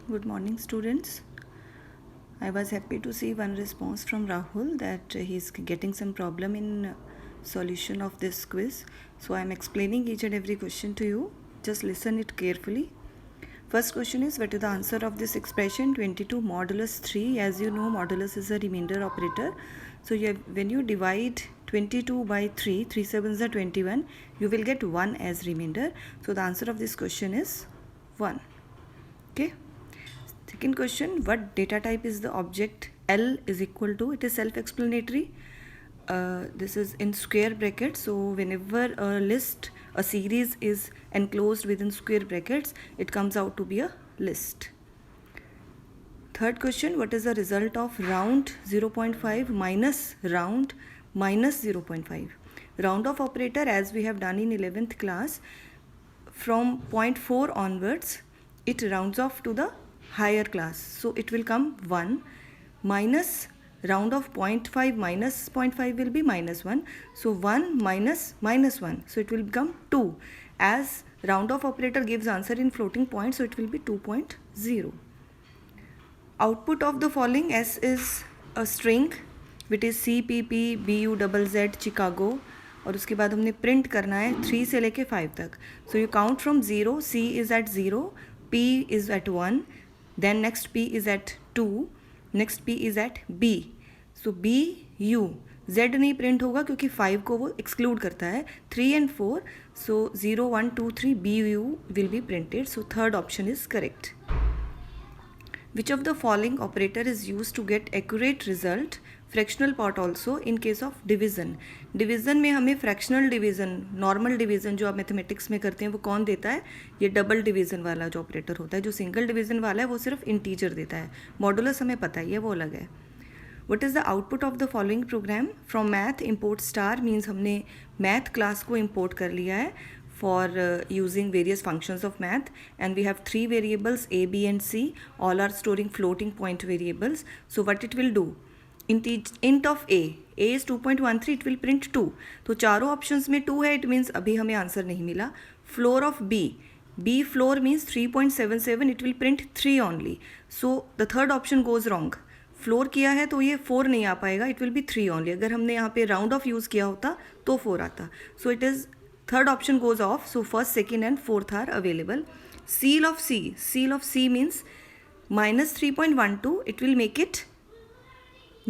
Good morning, students. I was happy to see one response from Rahul that he is getting some problem in solution of this quiz. So I am explaining each and every question to you. Just listen it carefully. First question is, what is the answer of this expression 22 modulus 3? As you know, modulus is a remainder operator. So when you divide 22 by 3, 3 sevens are 21, you will get 1 as remainder. So the answer of this question is 1. Okay. Second question, what data type is the object L is equal to? It is self-explanatory. This is in square brackets. So whenever a series is enclosed within square brackets, it comes out to be a list. Third question, what is the result of round 0.5 minus round minus 0.5? Round off operator, as we have done in 11th class, from 0.4 onwards, it rounds off to the higher class. So it will come 1 minus round of 0.5 minus 0.5 will be minus 1. So 1 minus minus 1. So it will become 2. As round off operator gives answer in floating point, so it will be 2.0. Output of the following: S is a string which is CPP BUZZ Chicago, और उसके बाद हमने print करना है 3 से लेके 5 तक. So you count from 0. C is at 0, P is at 1, then next P is at 2, next P is at B. So B U Z नहीं प्रिंट होगा क्योंकि 5 को वो एक्सक्लूड करता है. 3 and 4, so 0 1 2 3 B U will be printed. So third option is correct. Which of the following operator is used to get accurate result? Fractional part also in case of division. Division में हमें fractional division, normal division जो आप mathematics में करते हैं वो कौन देता है? ये डबल डिवीज़न वाला जो ऑपरेटर होता है. जो सिंगल डिवीज़न वाला है वो सिर्फ इंटीजर देता है. मॉडुलस हमें पता ही है, वो अलग है. What is the output of the following programme? From math import star means हमने मैथ क्लास को इम्पोर्ट कर लिया है for using various functions of math, and we have 3 variables A, B and C. All are storing floating point variables. So what it will do? Int of A is 2.13, it will print 2. तो चारों options में 2 है, it means अभी हमें answer नहीं मिला. Floor of B floor means 3.77, it will print 3 only. So the third option goes wrong. Floor किया है तो ये 4 नहीं आ पाएगा, इट विल बी 3 ओनली. अगर हमने यहाँ पे राउंड ऑफ यूज़ किया होता तो 4 आता. सो it is third option goes off. So first, second and fourth are available. Seal of C means minus 3.12, it will make it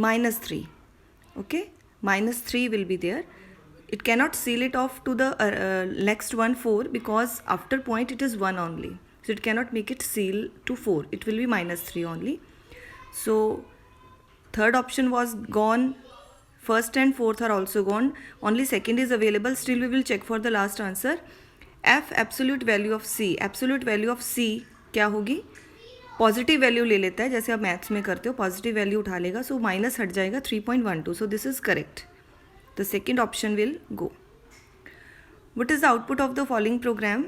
minus 3. Okay, minus 3 will be there. It cannot seal it off to the next one 4 because after point it is 1 only. So it cannot make it seal to 4. It will be minus 3 only. So third option was gone. First and fourth are also gone. Only second is available. Still we will check for the last answer. F absolute value of C. Absolute value of C क्या होगी? Positive value ले लेता है, जैसे आप maths में करते हो, पॉजिटिव वैल्यू उठा लेगा. सो माइनस हट जाएगा 3.12. So this is correct. The second option will go. What is the output of the following programme?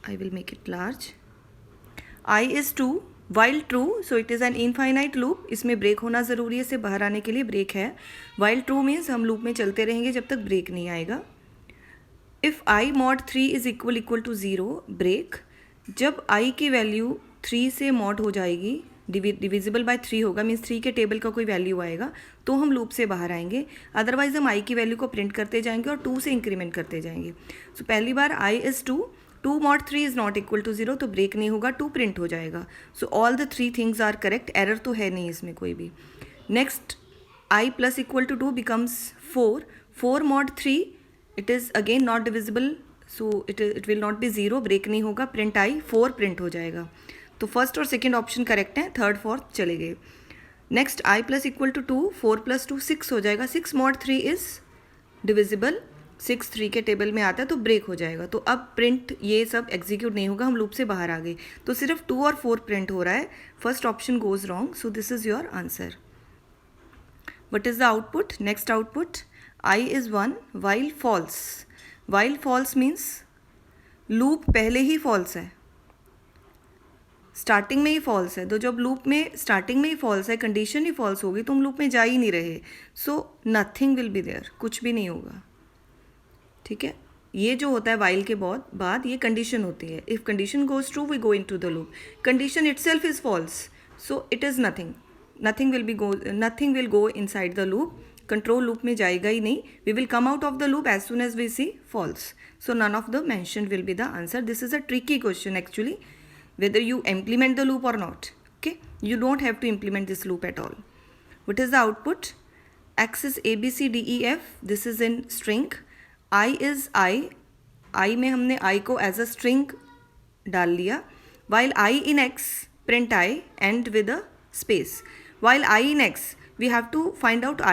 I will make it large. I is 2 while true, so it is an infinite loop. इसमें break होना ज़रूरी है, इससे बाहर आने के लिए break है. while true means हम लूप में चलते रहेंगे जब तक ब्रेक नहीं आएगा. if I mod 3 is equal to 0, break. जब I की वैल्यू 3 से मॉड हो जाएगी, डिविजिबल बाय 3 होगा, मीन्स 3 के टेबल का कोई वैल्यू आएगा तो हम लूप से बाहर आएंगे. अदरवाइज हम I की वैल्यू को प्रिंट करते जाएंगे और 2 से इंक्रीमेंट करते जाएंगे. सो पहली बार I is 2 mod 3 is not equal to 0, तो ब्रेक नहीं होगा, 2 प्रिंट हो जाएगा. So all the 3 things are correct. Error तो है नहीं इसमें कोई भी. Next, I plus equal to 2 becomes 4 mod 3, it is again not divisible, so it will not be 0, break नहीं होगा, प्रिंट I 4 प्रिंट हो जाएगा. तो फर्स्ट और सेकेंड ऑप्शन करेक्ट हैं, थर्ड फोर्थ चले गए. Next, I plus equal to 2, 4 plus 2 6 हो जाएगा. 6 mod 3 इज़ डिविजिबल, 6 3 के टेबल में आता है तो ब्रेक हो जाएगा. तो अब प्रिंट ये सब एग्जीक्यूट नहीं होगा, हम लूप से बाहर आ गए. तो सिर्फ 2 और 4 प्रिंट हो रहा है. First option goes wrong. So this is your answer. What is the output? Next output, I is 1 while false. While false means loop पहले ही फॉल्स है, स्टार्टिंग में ही फॉल्स है. तो जब लूप में स्टार्टिंग में ही फॉल्स है, कंडीशन ही फॉल्स होगी तो हम लूप में जा ही नहीं रहे. So nothing will be there, कुछ भी नहीं होगा. ठीक है. ये जो होता है वाइल के बाद ये कंडीशन होती है. If condition goes true we go into the loop. Condition itself is false, so it is nothing. Nothing will go inside the loop. Control loop में जाएगा ही नहीं. We will come out of the loop as soon as we see false. So none of the mentioned will be the answer. This is a tricky question actually, whether you implement the loop or not. Okay, you don't have to implement this loop at all. What is the output? X is A B C D E F. This is in string. I is I में हमने I को as a string डाल लिया. While I in X, print I and with a space. While I in X, we have to find out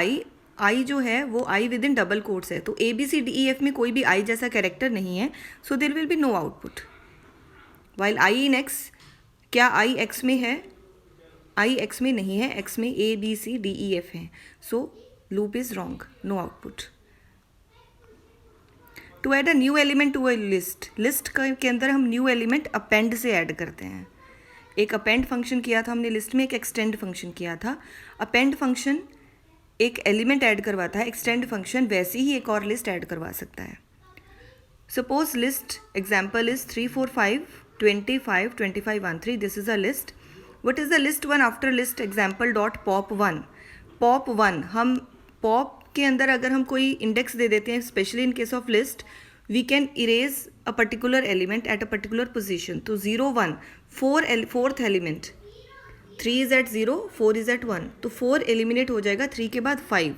I जो है वो I with in double quotes है. तो ABCDEF में कोई भी I जैसा कैरेक्टर नहीं है, so there will be no output. While I in X, क्या I X में है? I X में नहीं है, X में ABCDEF है. So loop is wrong, no output. To add a new element to a list के अंदर हम न्यू एलिमेंट अपेंड से ऐड करते हैं. एक अपेंड फंक्शन किया था हमने लिस्ट में, एक एक्सटेंड फंक्शन किया था. अपेंड फंक्शन एक एलिमेंट ऐड करवाता है, एक्सटेंड फंक्शन वैसे ही एक और लिस्ट ऐड करवा सकता है. Suppose list example is 3 4 5 25 25 1 3. This is a list. What is the list one after list example dot pop one. Pop one, हम पॉप के अंदर अगर हम कोई इंडेक्स दे देते हैं, specially in case of list, we can erase a particular element at a particular position. तो 0 1 fourth element, 3 is at 0, 4 is eight 1. तो 4 एलिमिनेट हो जाएगा 3 के बाद 5.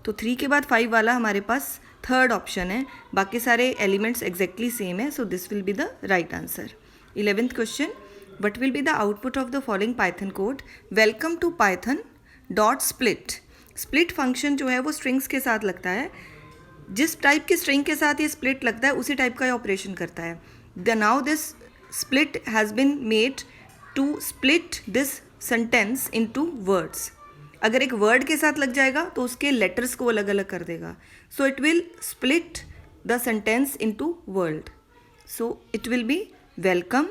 तो 3 के बाद 5 वाला हमारे पास थर्ड ऑप्शन है. बाकी सारे एलिमेंट्स एग्जैक्टली सेम है. So this will be the right answer. 11th question, what will be the output of the following Python code. Welcome to Python dot split. Split function जो है वो strings के साथ लगता है. जिस टाइप की स्ट्रिंग के साथ ये स्प्लिट लगता है उसी टाइप का ये ऑपरेशन करता है. The now this split has been made to split this sentence into words. अगर एक वर्ड के साथ लग जाएगा तो उसके लेटर्स को अलग अलग कर देगा. So it will split the sentence into word. So it will be welcome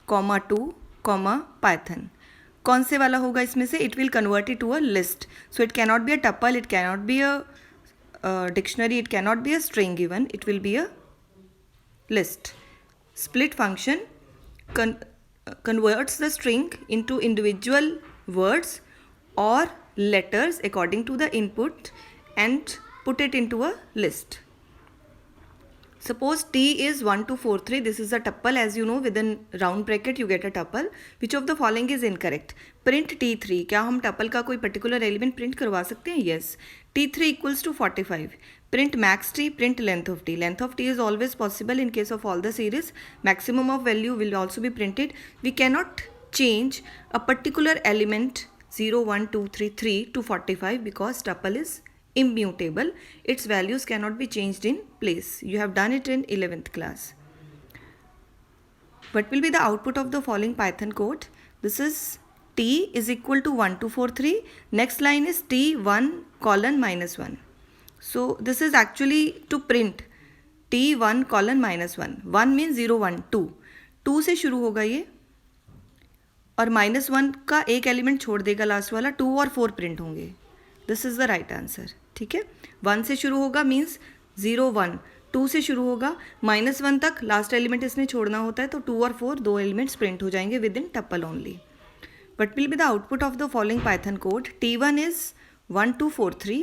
comma to comma Python. कौन से वाला होगा इसमें से? It will convert it to a list. So it cannot be a tuple, it cannot be a dictionary, it cannot be a string even, it will be a list. Split function converts the string into individual words or letters according to the input and put it into a list. Suppose T is 1 2 4 3. This is a tuple. As you know, within round bracket you get a tuple. Which of the following is incorrect? Print T3. क्या हम tuple का कोई particular element print करवा सकते हैं? Yes. T3 equals to 45. Print max T, print length of T. Length of T is always possible in case of all the series. Maximum of value will also be printed. We cannot change a particular element 0 1 2 3 3 to 45 because tuple is immutable. Its values cannot be changed in place. You have done it in 11th class. What will be the output of the following Python code? This is T is equal to 1 2 4 3. Next line is T1 colon minus 1. So this is actually to print T1 colon minus 1. 1 means 0 1 2. 2 से शुरू होगा ये और -1 का एक element छोड़ देगा last वाला. 2 और 4 प्रिंट होंगे. This is the right answer. ठीक है, 1 से शुरू होगा मीन्स 0 1. 2 से शुरू होगा -1 तक लास्ट एलिमेंट इसने छोड़ना होता है. तो 2 और 4 दो एलिमेंट्स प्रिंट हो जाएंगे with in tuple only. What will be the output of the following Python code. T1 is 1 2 4 3.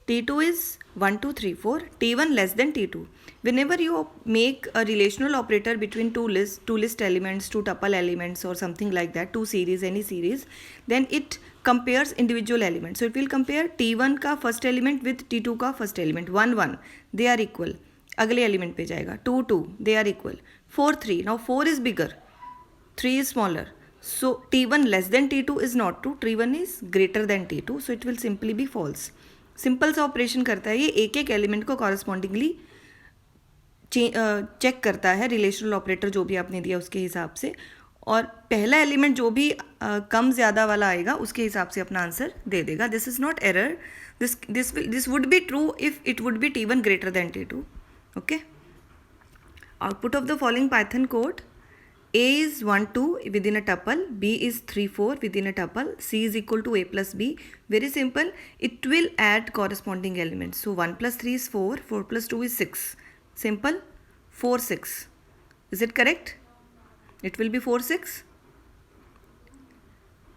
T2 is 1 2 3 4. T1 less than T2. Whenever you make a relational operator between two list elements, two tuple elements or something like that, two series, any series, then it compares individual elements. So it will compare T1 का first element with T2 का first element. 1 1 they are equal. अगले element पे जाएगा. 2 2 they are equal. 4 3. Now 4 is bigger, 3 is smaller. So T1 less than T2 is not true. T1 is greater than T2. So it will simply be false. Simple सा operation करता है ये. एक एक element को correspondingly check करता है, relational operator जो भी आपने दिया उसके हिसाब से, और पहला एलिमेंट जो भी कम ज़्यादा वाला आएगा उसके हिसाब से अपना आंसर दे देगा. This is not error. This would be true if it would be T1 greater than T2. Okay. Output of the following Python code. A is 1 2 within a tuple, B is 3 4 within a tuple, C is equal to A plus B. Very simple. It will add corresponding elements. So 1 plus 3 is 4, 4 plus 2 is 6. Simple. 4 6. Is it correct? It will be 4 6.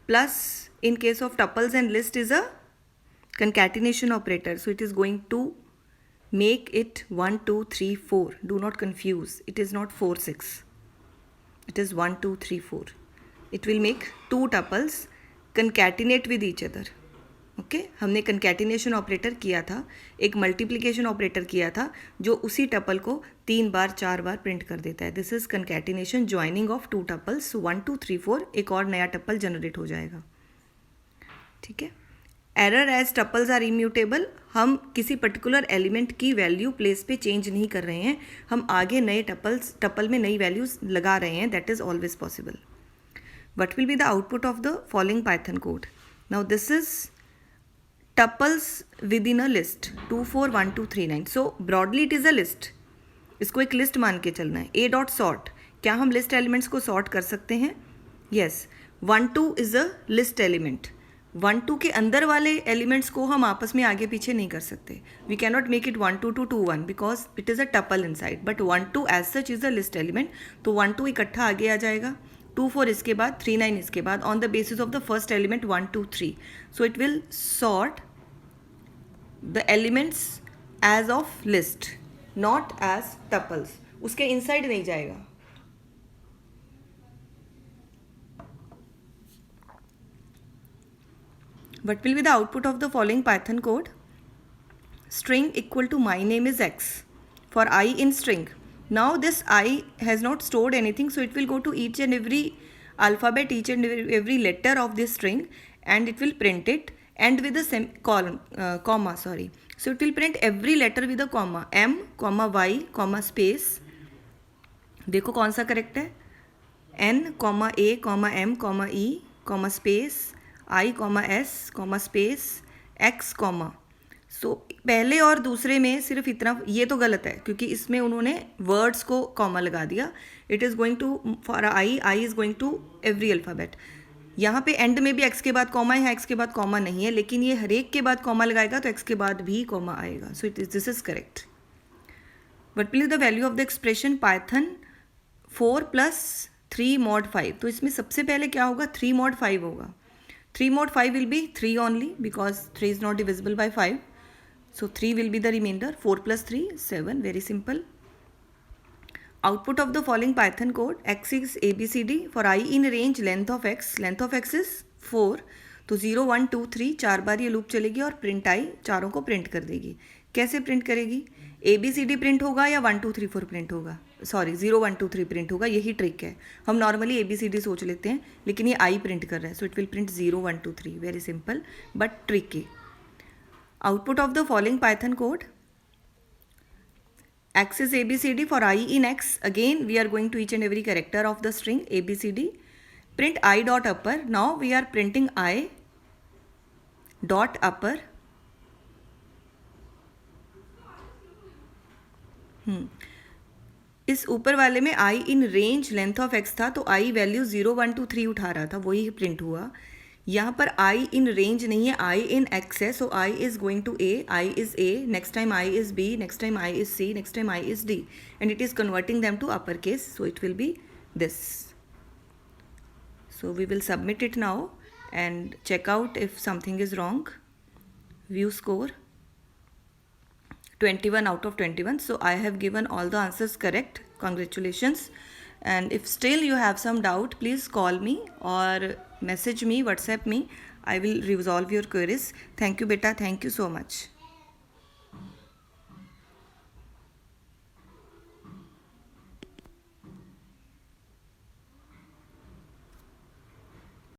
Plus, in case of tuples and list, is a concatenation operator. So it is going to make it 1 2 3 4. Do not confuse. It is not 4 6. It is 1 2 3 4. It will make two tuples concatenate with each other. Okay हमने concatenation operator किया था, एक multiplication operator किया था जो उसी tuple को 3 बार 4 बार print कर देता है. This is concatenation joining of two tuples. 1 2 3 4 एक और नया टपल जनरेट हो जाएगा. ठीक है. Error as tuples are immutable. हम किसी पर्टिकुलर एलिमेंट की वैल्यू प्लेस पे चेंज नहीं कर रहे हैं, हम आगे नए टपल में नई वैल्यूज लगा रहे हैं. That is always possible. What will be the output of the following Python code. Now this is tuples within a list 2 4 1 2 3 9. so broadly it is a list. इसको एक लिस्ट मान के चलना है. a dot sort. क्या हम list elements को sort कर सकते हैं? Yes. 1 2 is a list element. 1 2 के अंदर वाले एलिमेंट्स को हम आपस में आगे पीछे नहीं कर सकते. We can not make it 1 2 2 2 1 because it is a tuple inside. But 1 2 as such is a list element. तो 1 2 इकट्ठा आगे आ जाएगा. 2 4 इसके बाद, 3 9 इसके बाद, on the basis of the first element 1 2 3. So it will sort the elements as of list, not as tuples. उसके inside नहीं जाएगा. What will be the output of the following Python code? String equal to my name is x for I in string. Now this I has not stored anything, so it will go to each and every alphabet, each and every letter of this string, and it will print it. And with a comma, sorry. So it will print every letter with a comma. M, comma Y, comma space. देखो कौन सा correct है. N, comma A, comma M, comma E, comma space. I, comma S, comma space. X, comma. So पहले और दूसरे में सिर्फ इतना, ये तो गलत है क्योंकि इसमें उन्होंने वर्ड्स को कॉमा लगा दिया. It is going to for i is going to every alphabet. यहाँ पे एंड में भी एक्स के बाद कॉमा है, एक्स के बाद कॉमा नहीं है, लेकिन ये हर एक के बाद कॉमा लगाएगा तो एक्स के बाद भी कॉमा आएगा. So it is this is correct. But please the value of the expression Python 4 + 3 mod 5. तो इसमें सबसे पहले क्या होगा? 3 mod 5 होगा. 3 mod 5 will be 3 only because 3 is not divisible by 5. So 3 will be the reminder. 4 + 3 7. Very simple. Output of the following Python code. X is ABCD for I in range length of x. Length of x is 4. तो 0 1 2 3 4 बार ये loop चलेगी और print I चारों को print कर देगी. कैसे print करेगी? ABCD प्रिंट होगा या 1 2 3 4 प्रिंट होगा? सॉरी 0 1 2 3 प्रिंट होगा. यही ट्रिक है. हम नॉर्मली ABCD सोच लेते हैं लेकिन ये आई प्रिंट कर रहा है. सो it will print 0 1 2 3. Very simple but tricky. Output of the following Python code. X is ABCD for I in X. Again we are going to each and every character of the string ABCD. Print I dot upper. Now we are printing I dot upper. इस ऊपर वाले में I in range length of X था तो I value 0 1 2 3 उठा रहा था, वही प्रिंट हुआ. यहाँ पर I in range नहीं है, I in X है. सो I is going to A, I is A, next time I is B, next time I is C, next time I is D, and it is converting them to uppercase. So it will be this. So we will submit it now and check out if something is wrong. View score 21 out of 21. So I have given all the answers correct. Congratulations. And if still you have some doubt, please call me or message me, WhatsApp me. I will resolve your queries. Thank you beta. Thank you so much.